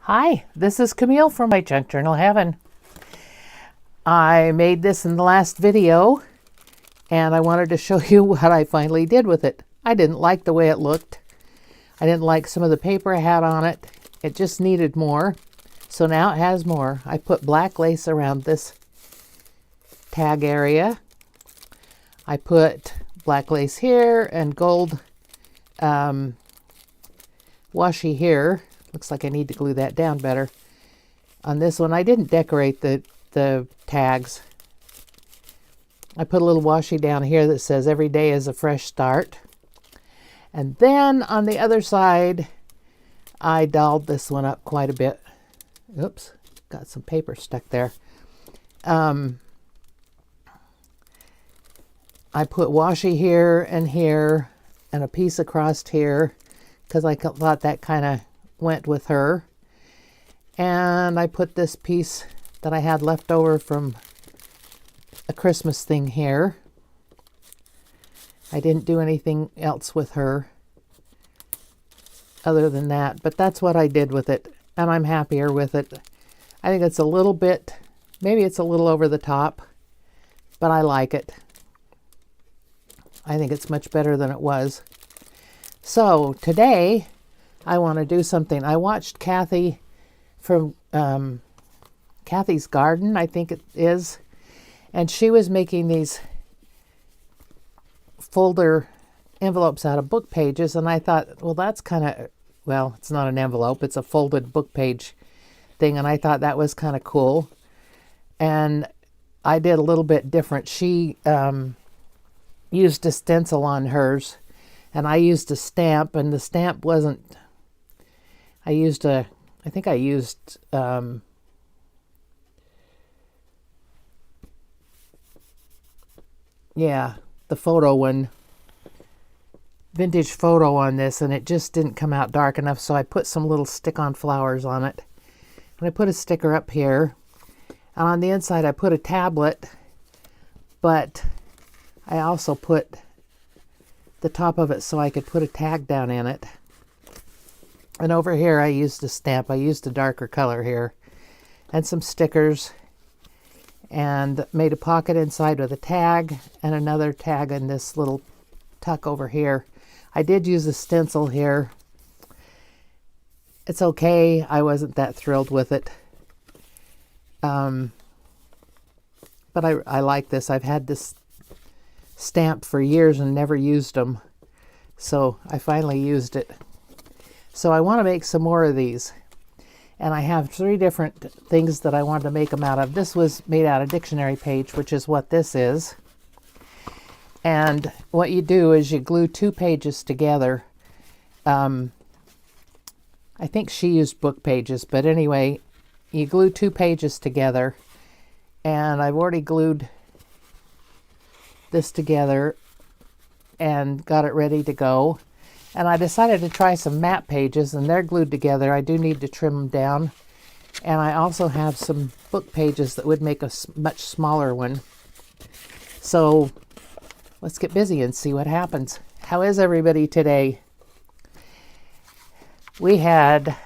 Hi, this is Camille from my Junk Journal Heaven. I made this in the last video and I wanted to show you what I finally did with it. I didn't like the way it looked. I didn't like some of the paper I had on it. It just needed more. So now it has more. I put black lace around this tag area. I put black lace here and gold washi here. Looks like I need to glue that down better. On this one, I didn't decorate the tags. I put a little washi down here that says every day is a fresh start. And then on the other side, I dolled this one up quite a bit. Oops, got some paper stuck there. I put washi here and a piece across here because I thought that kind of went with her. And I put this piece that I had left over from a Christmas thing here. I didn't do anything else with her other than that, but that's what I did with it, and I'm happier with it. I think it's a little bit, maybe it's a little over the top, but I like it. I think it's much better than it was. So today I want to do something. I watched Kathy from Kathy's Garden, I think it is, and she was making these folder envelopes out of book pages, and I thought, well, that's kind of, well, it's not an envelope, it's a folded book page thing, and I thought that was kind of cool. And I did a little bit different. She used a stencil on hers, and I used a stamp, and the stamp wasn't, I think I used yeah, the photo one, vintage photo on this, and it just didn't come out dark enough, so I put some little stick-on flowers on it. And I put a sticker up here, and on the inside I put a tablet, but I also put the top of it so I could put a tag down in it. And over here I used a stamp. I used a darker color here and some stickers, and made a pocket inside with a tag and another tag in this little tuck over here. I did use a stencil here. It's okay. I wasn't that thrilled with it. But I like this. I've had this stamp for years and never used them. So I finally used it. So I want to make some more of these. And I have 3 different things that I wanted to make them out of. This was made out of dictionary page, which is what this is. And what you do is you glue 2 pages together. I think she used book pages, but anyway, you glue 2 pages together. And I've already glued this together and got it ready to go. And I decided to try some map pages, and they're glued together. I do need to trim them down. And I also have some book pages that would make a much smaller one. So let's get busy and see what happens. How is everybody today? We had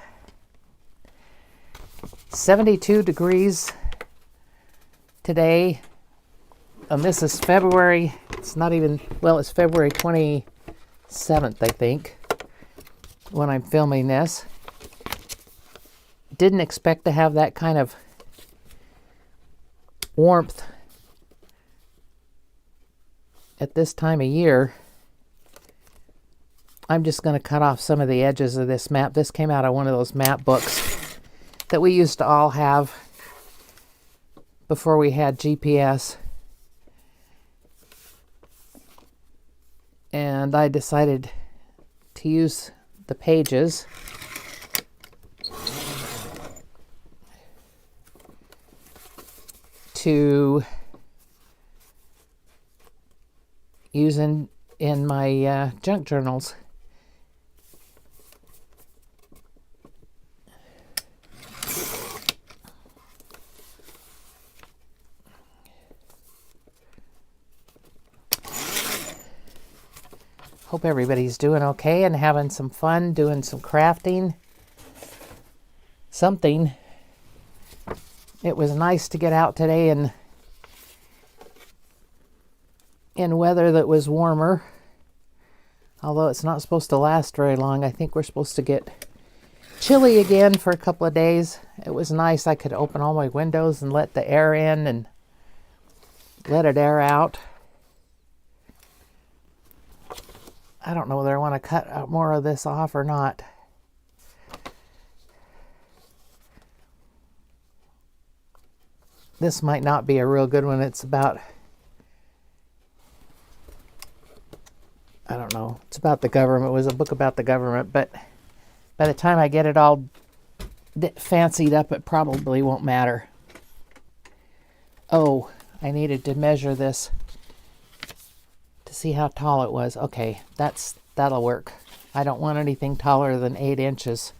72 degrees today. And this is February. It's not even, well, it's February 27th, I think, when I'm filming this. Didn't expect to have that kind of warmth at this time of year. I'm just going to cut off some of the edges of this map. This came out of one of those map books that we used to all have before we had GPS. And I decided to use the pages to use in my junk journals. Hope everybody's doing okay and having some fun doing some crafting. something. It was nice to get out today and in weather that was warmer, although it's not supposed to last very long. I think we're supposed to get chilly again for a couple of days. It was nice. I could open all my windows and let the air in and let it air out. I don't know whether I want to cut out more of this off or not. This might not be a real good one. It's about, I don't know, it's about the government. It was a book about the government, but by the time I get it all fancied up, it probably won't matter. Oh, I needed to measure this to see how tall it was. Okay, that'll work. I don't want anything taller than 8 inches.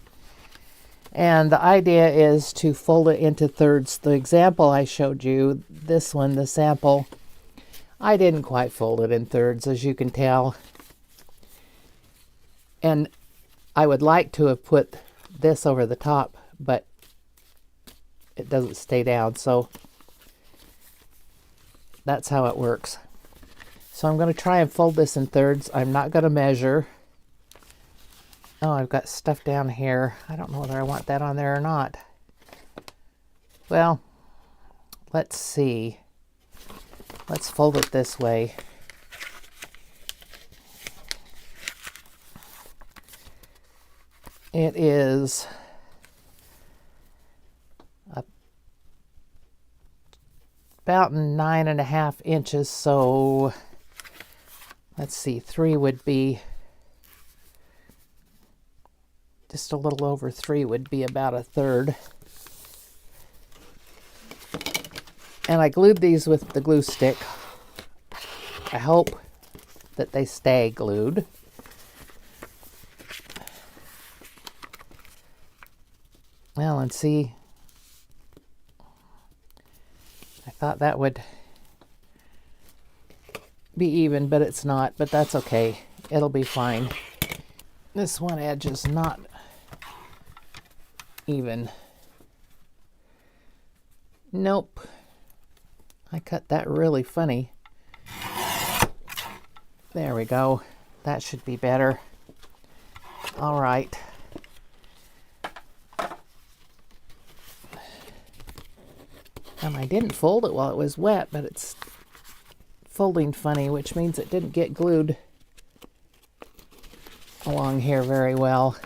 And the idea is to fold it into thirds. The example I showed you, this one, the sample, I didn't quite fold it in thirds, as you can tell. And I would like to have put this over the top, but it doesn't stay down, so that's how it works. So I'm going to try and fold this in thirds. I'm not going to measure. Oh, I've got stuff down here. I don't know whether I want that on there or not. Well, let's see. Let's fold it this way. It is about 9.5 inches, so let's see, 3 would be, just a little over 3 would be about a third. And I glued these with the glue stick. I hope that they stay glued. Well, and see, I thought that would be even, but it's not, but that's okay. It'll be fine. This one edge is not even. Nope. I cut that really funny. There we go. That should be better. All right. And I didn't fold it while it was wet, but it's folding funny, which means it didn't get glued along here very well.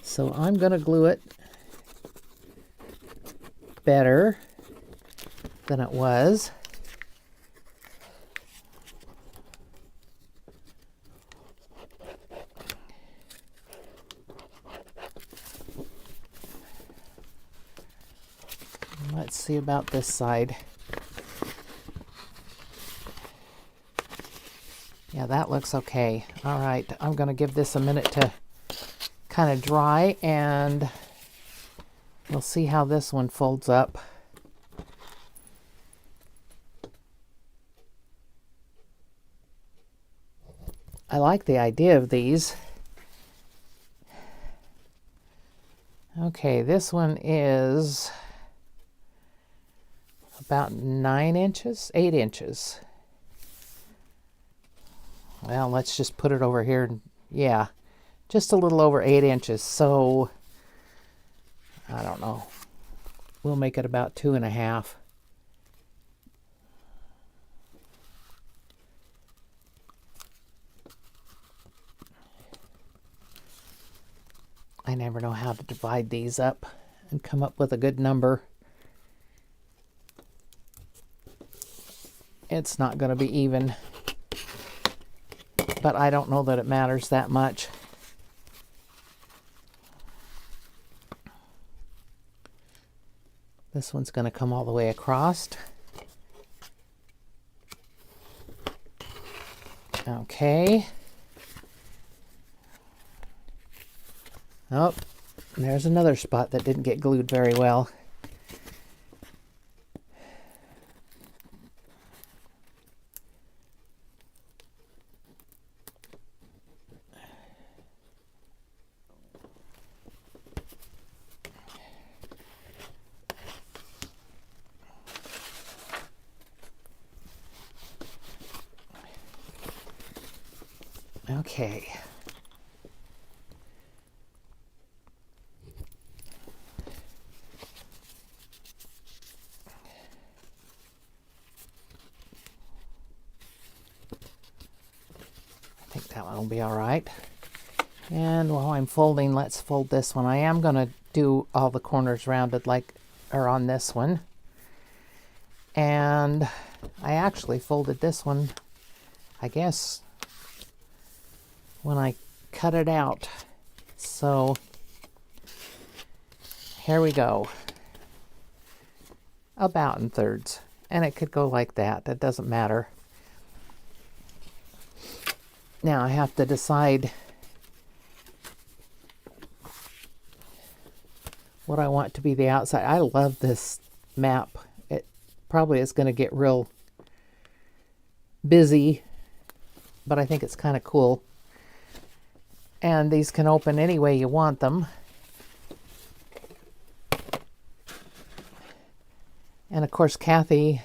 So I'm going to glue it better than it was. Let's see about this side. Yeah, that looks okay. All right, I'm going to give this a minute to kind of dry, and we'll see how this one folds up. I like the idea of these. Okay, this one is about 9 inches, 8 inches. Well, let's just put it over here. Yeah, just a little over 8 inches. So, I don't know. We'll make it about 2.5. I never know how to divide these up and come up with a good number. It's not going to be even, but I don't know that it matters that much. This one's going to come all the way across. Okay. Oh, there's another spot that didn't get glued very well. Okay. I think that one will be all right. And while I'm folding, let's fold this one. I am going to do all the corners rounded like are on this one. And I actually folded this one, I guess, when I cut it out. So here we go. About in thirds. And it could go like that. That doesn't matter. Now I have to decide what I want to be the outside. I love this map. It probably is going to get real busy, but I think it's kind of cool. And these can open any way you want them. And of course, Kathy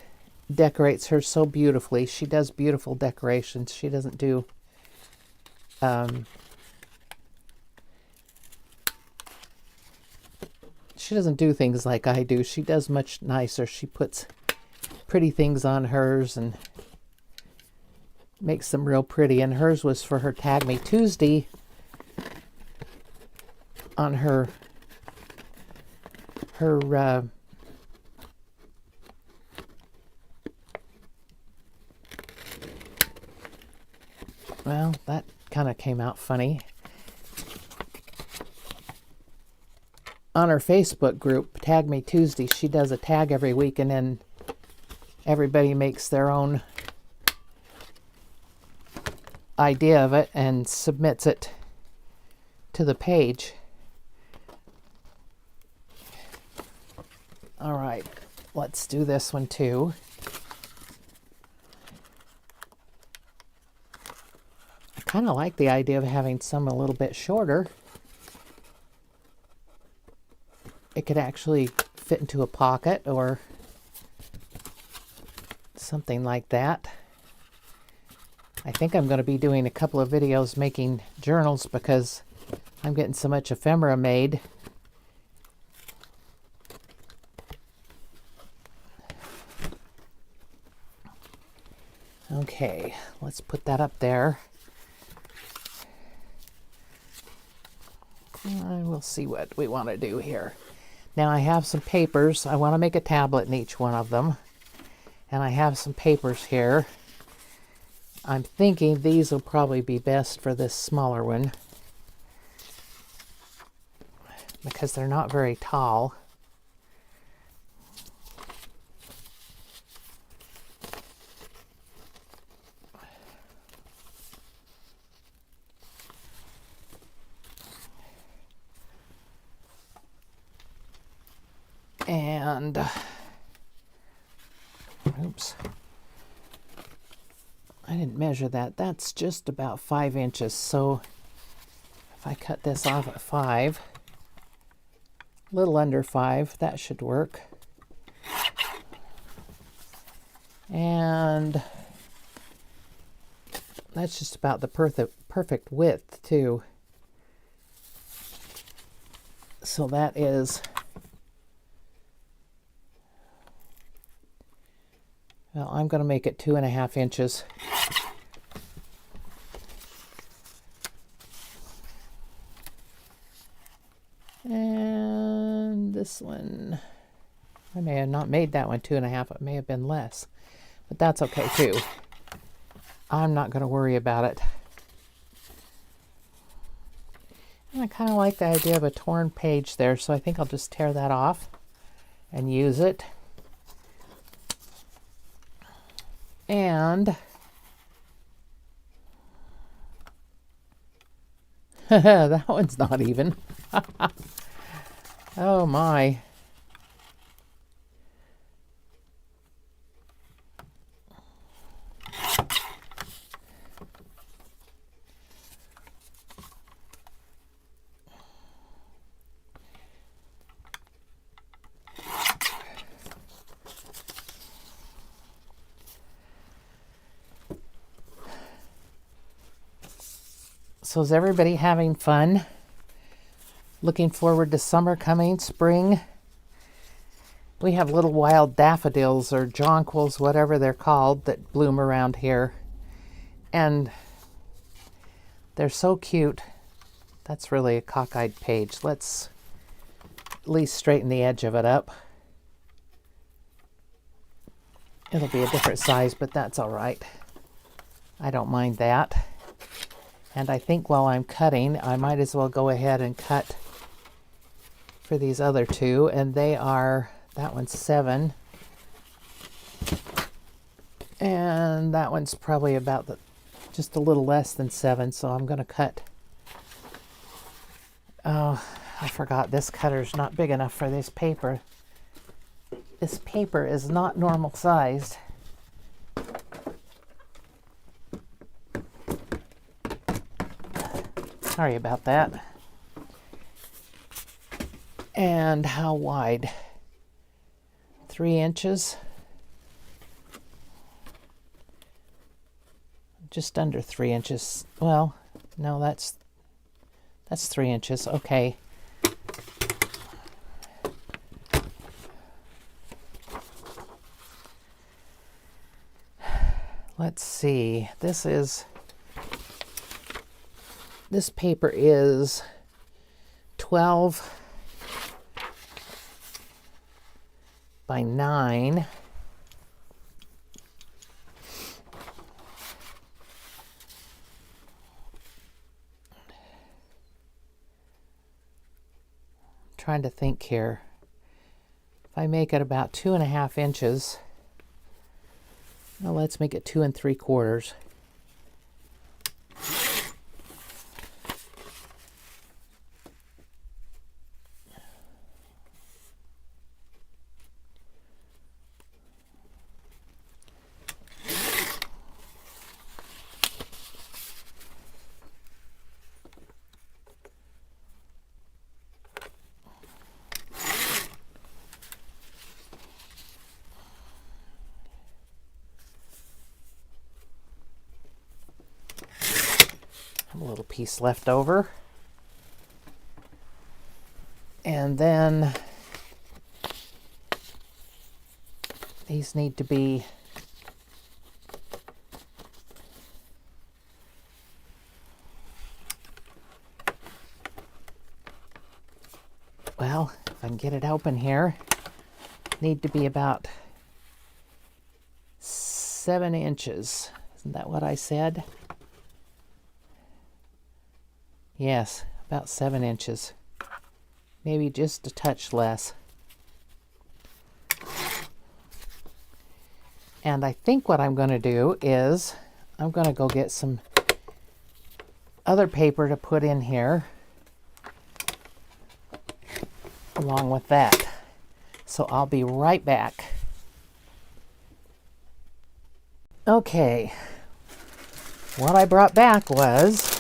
decorates hers so beautifully. She does beautiful decorations. She doesn't do things like I do. She does much nicer. She puts pretty things on hers and makes them real pretty. And hers was for her Tag Me Tuesday on her well, that kind of came out funny. On her Facebook group, Tag Me Tuesday, she does a tag every week, and then everybody makes their own idea of it and submits it to the page. All right, let's do this one too. I kind of like the idea of having some a little bit shorter. It could actually fit into a pocket or something like that. I think I'm going to be doing a couple of videos making journals because I'm getting so much ephemera made. Okay, let's put that up there. And we'll see what we want to do here. Now I have some papers. I want to make a tablet in each one of them. And I have some papers here. I'm thinking these will probably be best for this smaller one, because they're not very tall. And oops, I didn't measure that. That's just about 5 inches. So if I cut this off at 5, a little under 5, that should work. And that's just about the perfect width too. So that is, well, I'm going to make it 2.5 inches. And this one, I may have not made that one 2.5. It may have been less, but that's okay too. I'm not going to worry about it. And I kind of like the idea of a torn page there, so I think I'll just tear that off and use it. And that one's not even. Oh my. So is everybody having fun? Looking forward to summer coming, spring? We have little wild daffodils or jonquils, whatever they're called, that bloom around here. And they're so cute. That's really a cockeyed page. Let's at least straighten the edge of it up. It'll be a different size, but that's all right. I don't mind that. And I think while I'm cutting, I might as well go ahead and cut for these other two. And they are, that one's 7. And that one's probably about just a little less than 7. So I'm going to cut. Oh, I forgot this cutter's not big enough for this paper. This paper is not normal sized. Sorry about that. And how wide? 3 inches. Just under 3 inches. Well, no, that's 3 inches. Okay. Let's see. This paper is 12 by 9. Trying to think here. If I make it about 2.5 inches, well, let's make it 2 3/4. A little piece left over. And then these need to be well, if I can get it open here, need to be about 7 inches. Isn't that what I said? Yes, about 7 inches. Maybe just a touch less. And I think what I'm going to do is I'm going to go get some other paper to put in here along with that. So I'll be right back. Okay, what I brought back was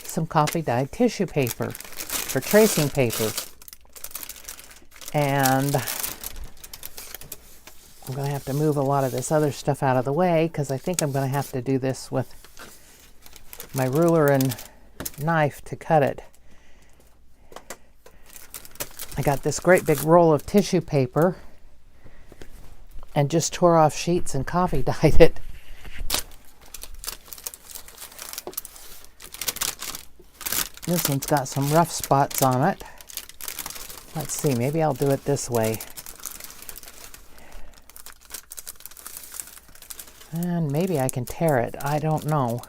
some coffee dyed tissue paper for tracing paper. And I'm going to have to move a lot of this other stuff out of the way because I think I'm going to have to do this with my ruler and knife to cut it. I got this great big roll of tissue paper and just tore off sheets and coffee dyed it. This one's got some rough spots on it. Let's see, maybe I'll do it this way. And maybe I can tear it. I don't know.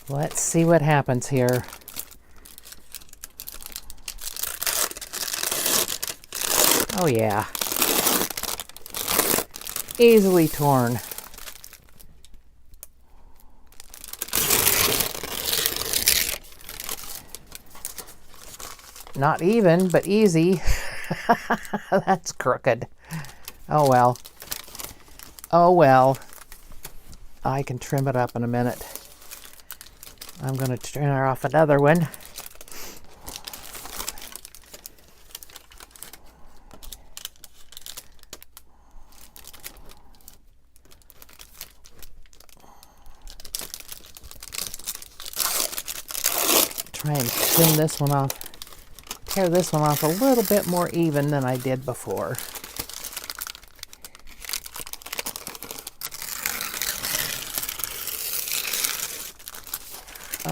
Let's see what happens here. Oh yeah. Easily torn. Not even, but easy. That's crooked. Oh well. Oh well. I can trim it up in a minute. I'm going to turn off another one. try and trim this one off, tear this one off a little bit more even than I did before.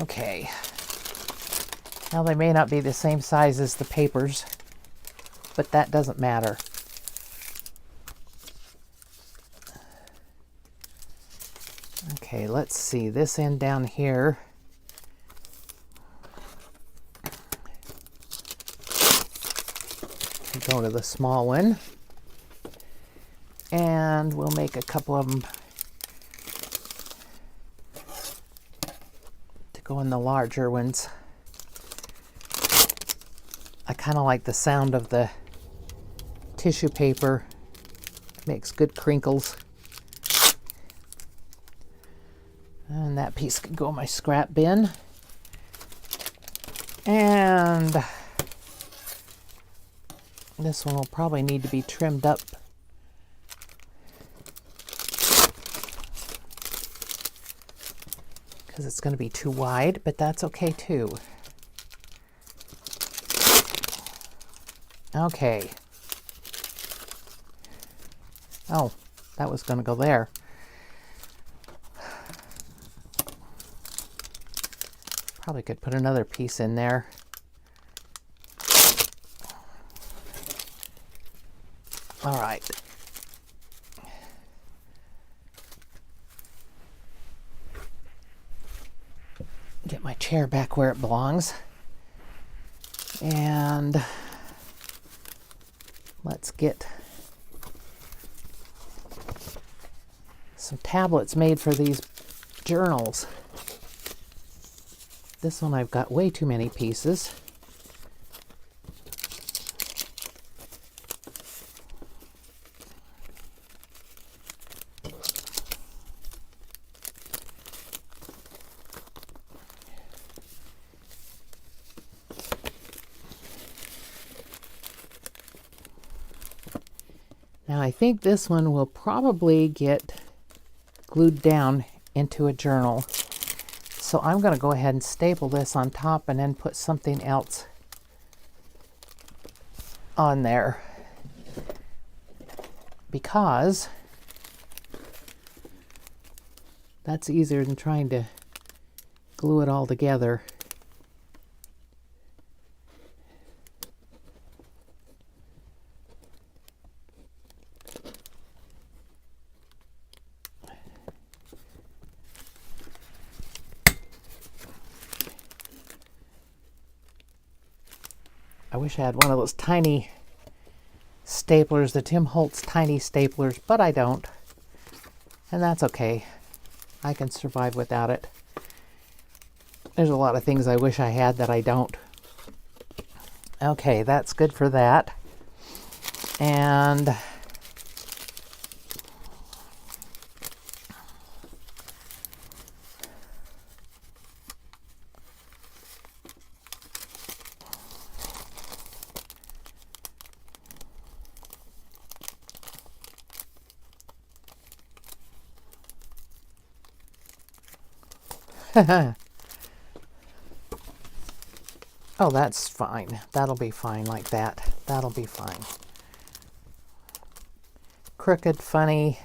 Okay. Now they may not be the same size as the papers, but that doesn't matter. Okay, let's see, this end down here. Go to the small one. And we'll make a couple of them to go in the larger ones. I kind of like the sound of the tissue paper. It makes good crinkles. And that piece can go in my scrap bin. And this one will probably need to be trimmed up. Because it's going to be too wide, but that's okay too. Okay. Oh, that was going to go there. Probably could put another piece in there. All right. Get my chair back where it belongs. And let's get some tablets made for these journals. This one I've got way too many pieces. Now I think this one will probably get glued down into a journal. So I'm going to go ahead and staple this on top and then put something else on there. Because that's easier than trying to glue it all together. I wish I had one of those tiny staplers, the Tim Holtz tiny staplers, but I don't. And that's okay. I can survive without it. There's a lot of things I wish I had that I don't. Okay, that's good for that. And oh, that's fine. That'll be fine like that. That'll be fine. Crooked, funny,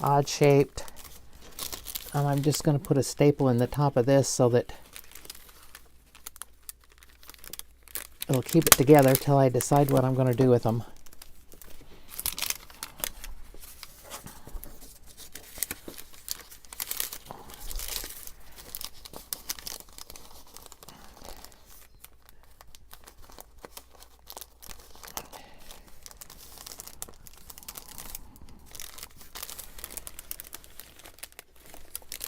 odd shaped. I'm just going to put a staple in the top of this so that it'll keep it together till I decide what I'm going to do with them.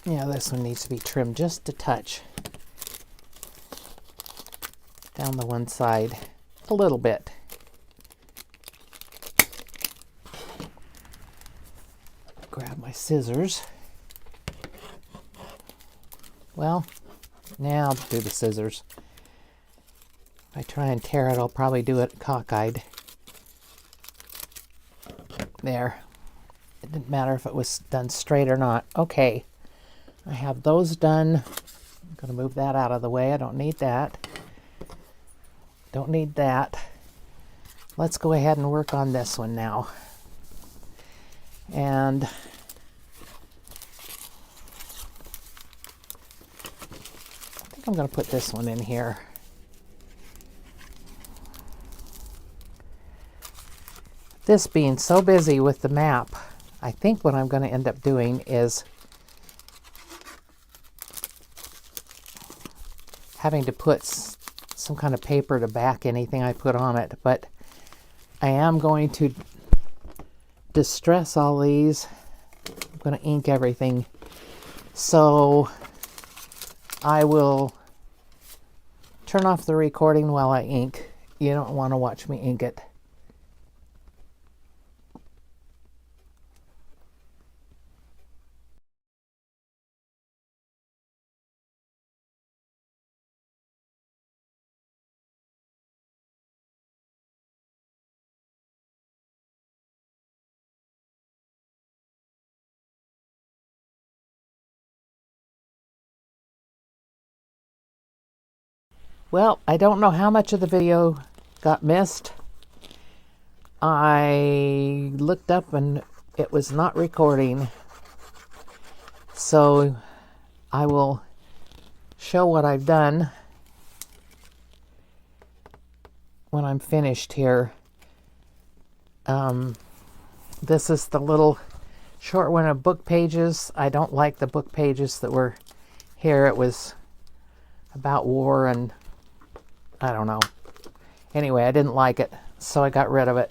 Yeah, this one needs to be trimmed just a touch down the one side, a little bit. Grab my scissors. Well, now I'll do the scissors. If I try and tear it, I'll probably do it cockeyed. There. It didn't matter if it was done straight or not. Okay. I have those done. going to move that out of the way. I don't need that. Don't need that. Let's go ahead and work on this one now. And I think I'm going to put this one in here. This being so busy with the map, I think what I'm going to end up doing is having to put some kind of paper to back anything I put on it, but I am going to distress all these. I'm going to ink everything. So I will turn off the recording while I ink. You don't want to watch me ink it. Well, I don't know how much of the video got missed. I looked up and it was not recording. So I will show what I've done when I'm finished here. This is the little short one of book pages. I don't like the book pages that were here. It was about war and I don't know. Anyway, I didn't like it, so I got rid of it.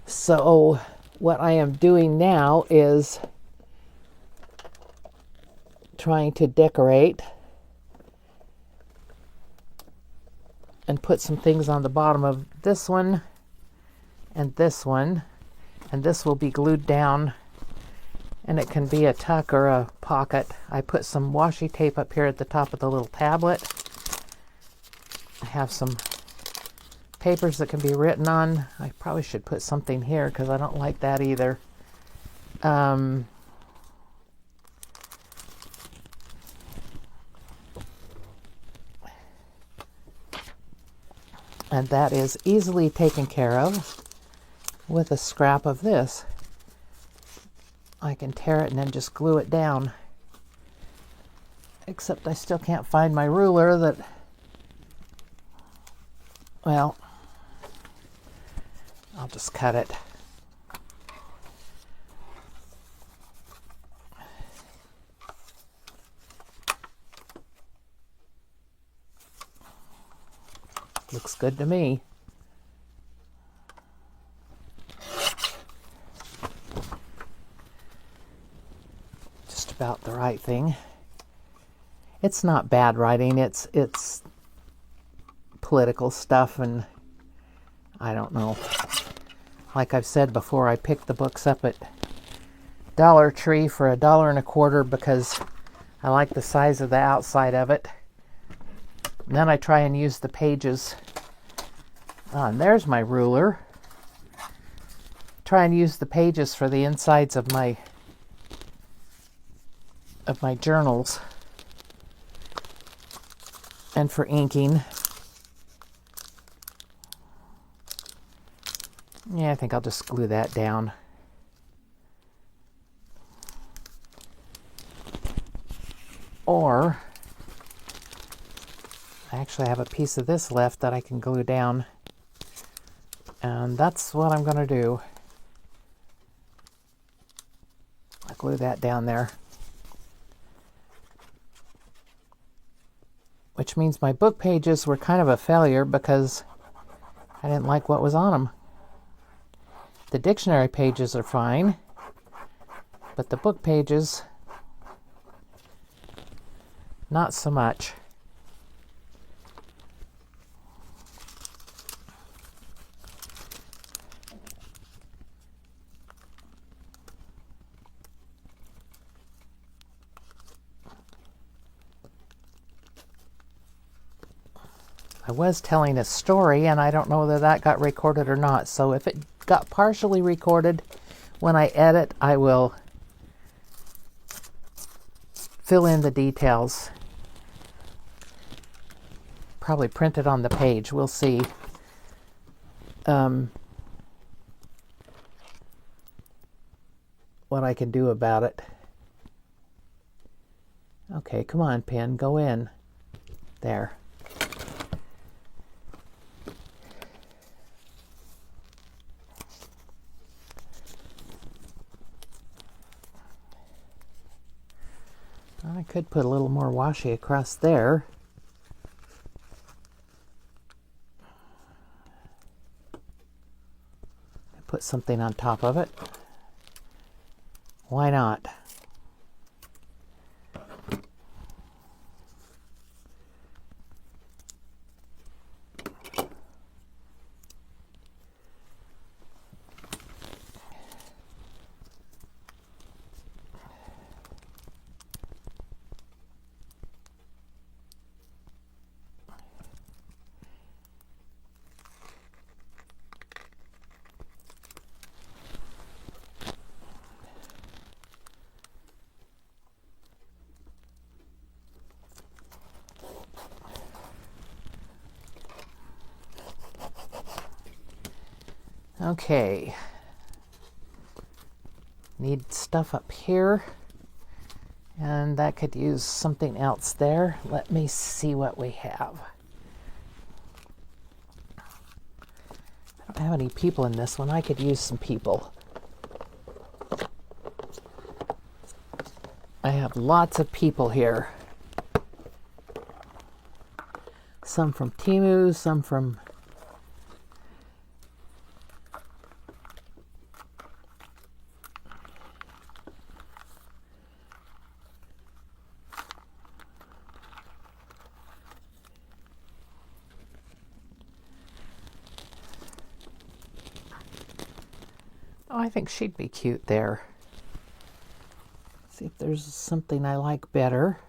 So what I am doing now is trying to decorate and put some things on the bottom of this one and this one, and this will be glued down, and it can be a tuck or a pocket. I put some washi tape up here at the top of the little tablet. I have some papers that can be written on. I probably should put something here because I don't like that either. And that is easily taken care of with a scrap of this. I can tear it and then just glue it down. Except I still can't find my ruler that, well, I'll just cut it. Looks good to me. Just about the right thing. It's not bad writing. It's political stuff, and I don't know. Like I've said before, I picked the books up at Dollar Tree for $1.25 because I like the size of the outside of it. And then I try and use the pages. And there's my ruler. Try and use the pages for the insides of my journals and for inking. Yeah, I think I'll just glue that down. Or I actually have a piece of this left that I can glue down. And that's what I'm going to do. I'll glue that down there. Which means my book pages were kind of a failure because I didn't like what was on them. The dictionary pages are fine, but the book pages, not so much. I was telling a story, and I don't know whether that got recorded or not. So if it got partially recorded, when I edit, I will fill in the details. probably print it on the page. We'll see. What I can do about it. Okay, come on, pen, go in. There. I could put a little more washi across there. Put something on top of it. Why not? Okay. Need stuff up here. And that could use something else there. Let me see what we have. I don't have any people in this one. I could use some people. I have lots of people here. Some from Temu, some from Oh, I think she'd be cute there. See if there's something I like better.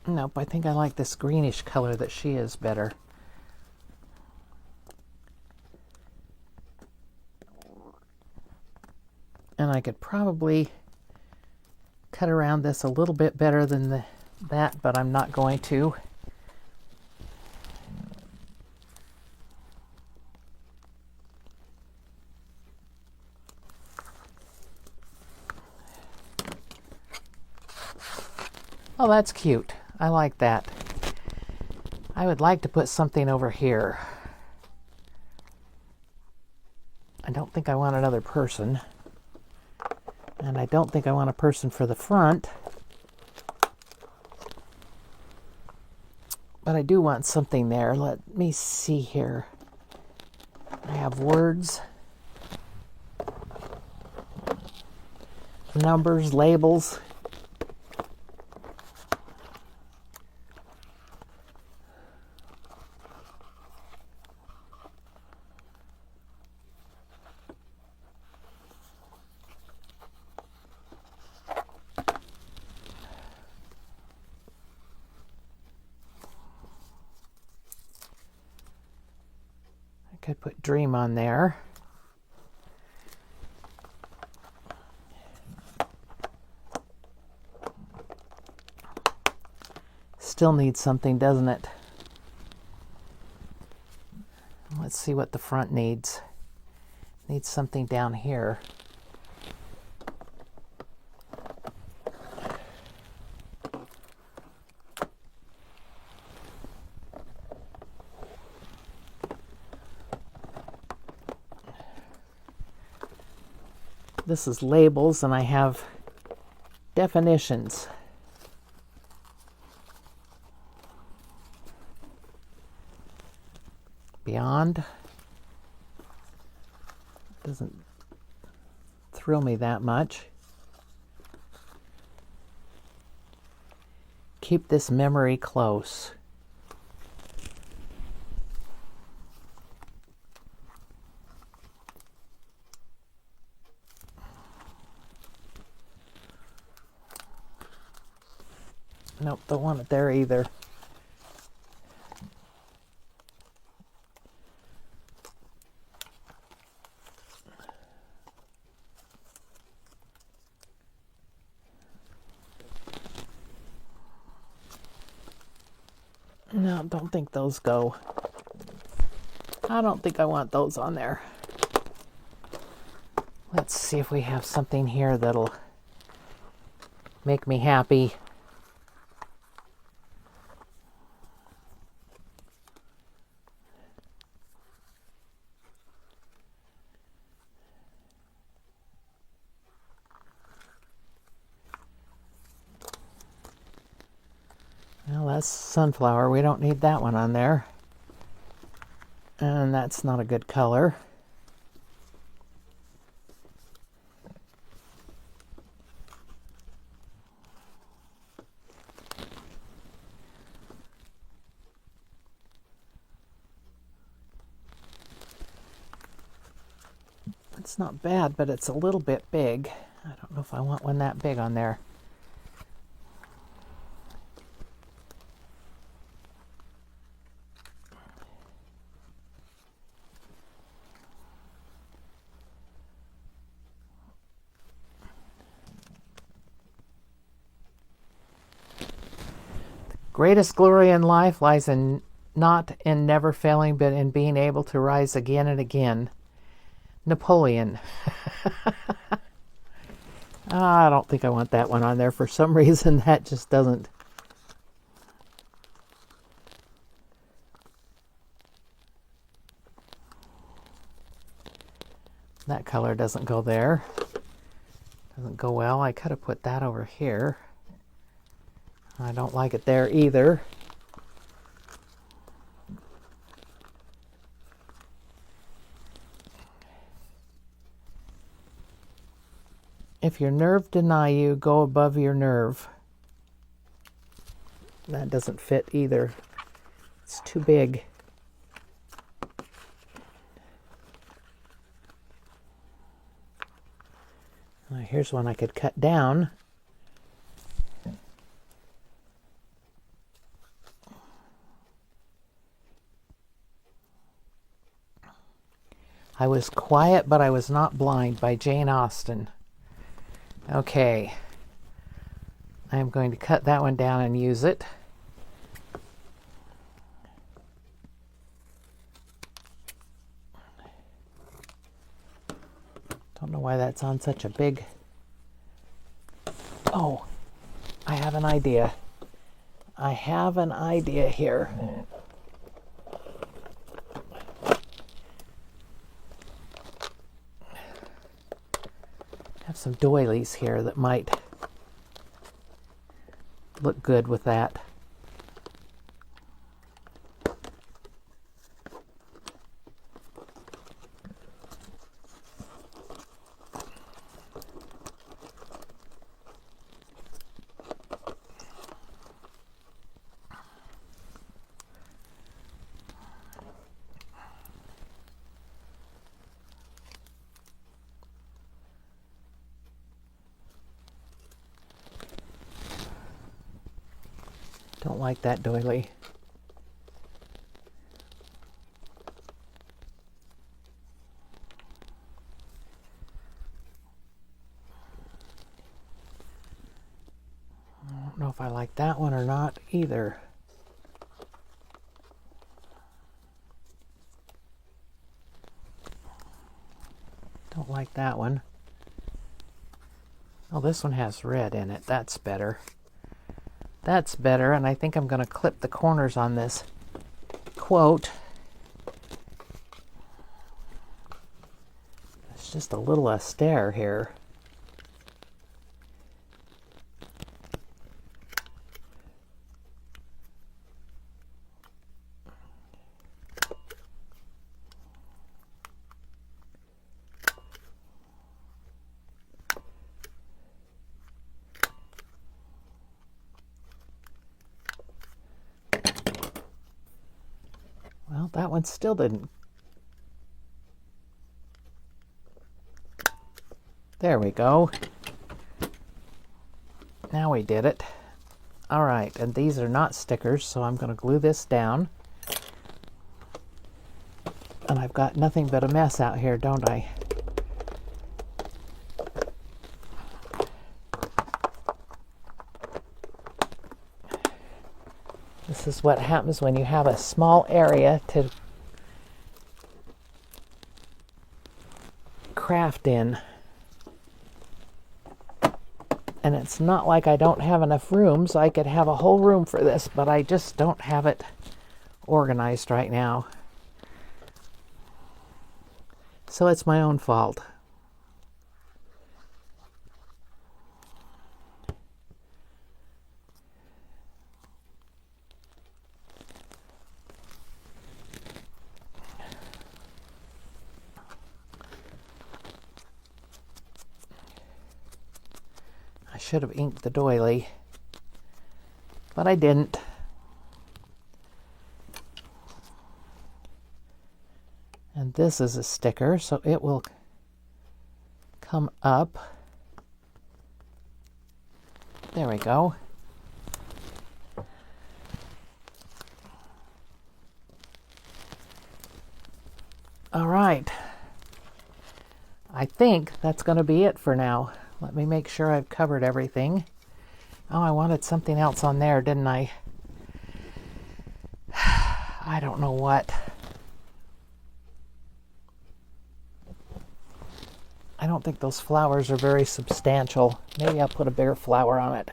Nope, I think I like this greenish color that she is better. And I could probably cut around this a little bit better than that, but I'm not going to. Oh, that's cute. I like that. I would like to put something over here. I don't think I want another person. And I don't think I want a person for the front. But I do want something there. Let me see here. I have words, numbers, labels. Could put dream on there. Still needs something, doesn't it? Let's see what the front needs. Needs something down here. This is labels, and I have definitions. Beyond doesn't thrill me that much. Keep this memory close. Nope, don't want it there either. No, don't think those go. I don't think I want those on there. Let's see if we have something here that'll make me happy. Well, that's sunflower. We don't need that one on there. And that's not a good color. It's not bad, but it's a little bit big. I don't know if I want one that big on there. Greatest glory in life lies in not in never failing, but in being able to rise again and again. Napoleon. I don't think I want that one on there. For some reason, that just doesn't. That color doesn't go there. Doesn't go well. I could have put that over here. I don't like it there either. If your nerve deny you, go above your nerve. That doesn't fit either. It's too big. Here's one I could cut down. I Was Quiet, But I Was Not Blind by Jane Austen. Okay. I'm going to cut that one down and use it. Don't know why that's on such a big... Oh, I have an idea. I have an idea here. I have some doilies here that might look good with that. Don't like that doily. I don't know if I like that one or not either. Don't like that one. Oh, this one has red in it. That's better. That's better, and I think I'm going to clip the corners on this quote. It's just a little austere here. Well, that one still didn't. There we go. Now we did it. All right, and these are not stickers, so I'm going to glue this down. And I've got nothing but a mess out here, don't I? This is what happens when you have a small area to craft in. And it's not like I don't have enough rooms. I could have a whole room for this, but I just don't have it organized right now. So it's my own fault. I should have inked the doily, but I didn't. And this is a sticker, so it will come up. There we go. All right. I think that's going to be it for now. Let me make sure I've covered everything. Oh, I wanted something else on there, didn't I? I don't know what. I don't think those flowers are very substantial. Maybe I'll put a bigger flower on it.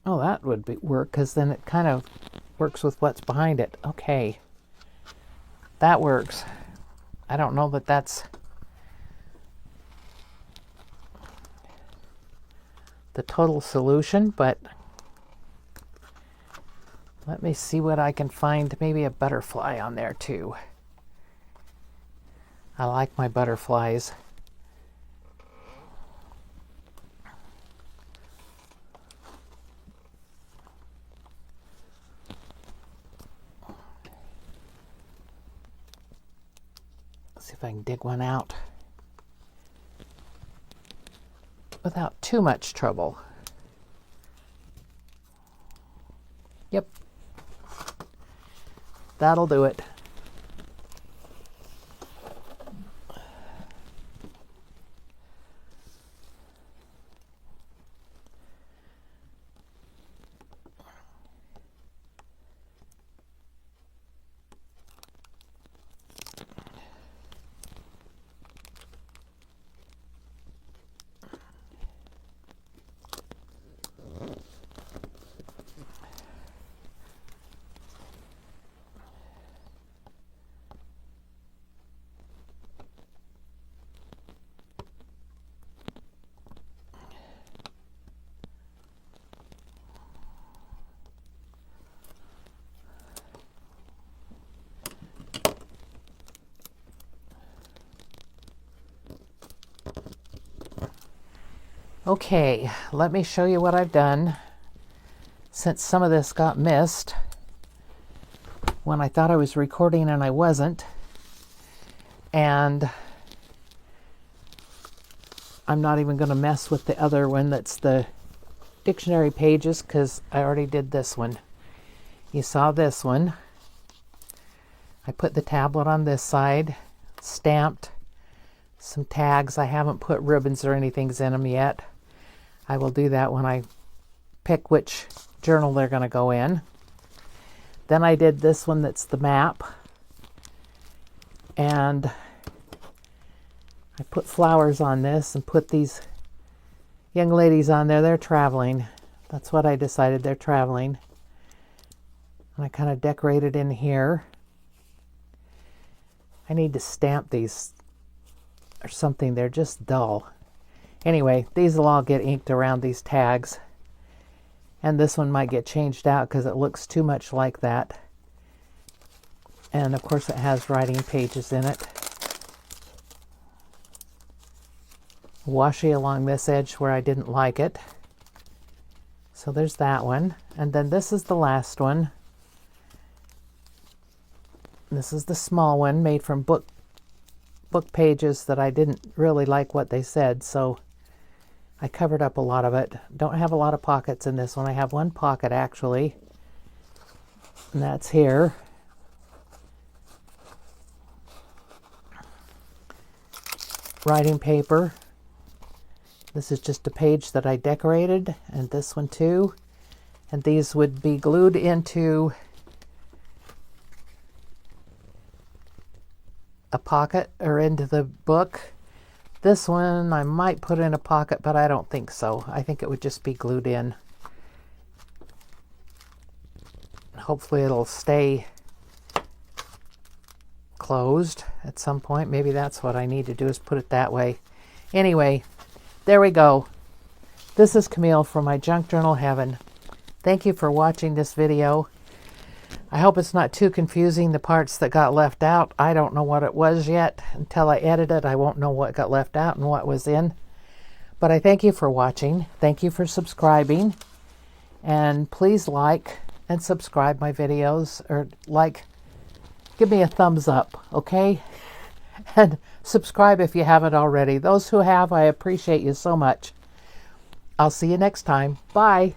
Oh, that would work, because then it kind of works with what's behind it. Okay. That works. I don't know that that's the total solution, but let me see what I can find. Maybe a butterfly on there too. I like my butterflies. See if I can dig one out without too much trouble. Yep, that'll do it. Okay, let me show you what I've done since some of this got missed when I thought I was recording and I wasn't. And I'm not even going to mess with the other one that's the dictionary pages, because I already did this one. You saw this one. I put the tablet on this side, stamped some tags. I haven't put ribbons or anything in them yet. I will do that when I pick which journal they're going to go in. Then I did this one that's the map. And I put flowers on this and put these young ladies on there. They're traveling. That's what I decided. They're traveling. And I kind of decorated in here. I need to stamp these or something. They're just dull. Anyway, these will all get inked around these tags. And this one might get changed out because it looks too much like that. And of course it has writing pages in it. Washi along this edge where I didn't like it. So there's that one. And then this is the last one. This is the small one made from book pages that I didn't really like what they said, so I covered up a lot of it. Don't have a lot of pockets in this one. I have one pocket actually, and that's here. writing paper. This is just a page that I decorated, and this one too. And these would be glued into a pocket or into the book. This one I might put in a pocket, but I don't think so. I think it would just be glued in. Hopefully it'll stay closed at some point. Maybe that's what I need to do, is put it that way. Anyway, there we go. This is Camille from my Junk Journal Heaven. Thank you for watching this video. I hope it's not too confusing, the parts that got left out. I don't know what it was yet. Until I edit it, I won't know what got left out and what was in. But I thank you for watching. Thank you for subscribing. And please like and subscribe my videos, or give me a thumbs up, okay? And subscribe if you haven't already. Those who have, I appreciate you so much. I'll see you next time. Bye.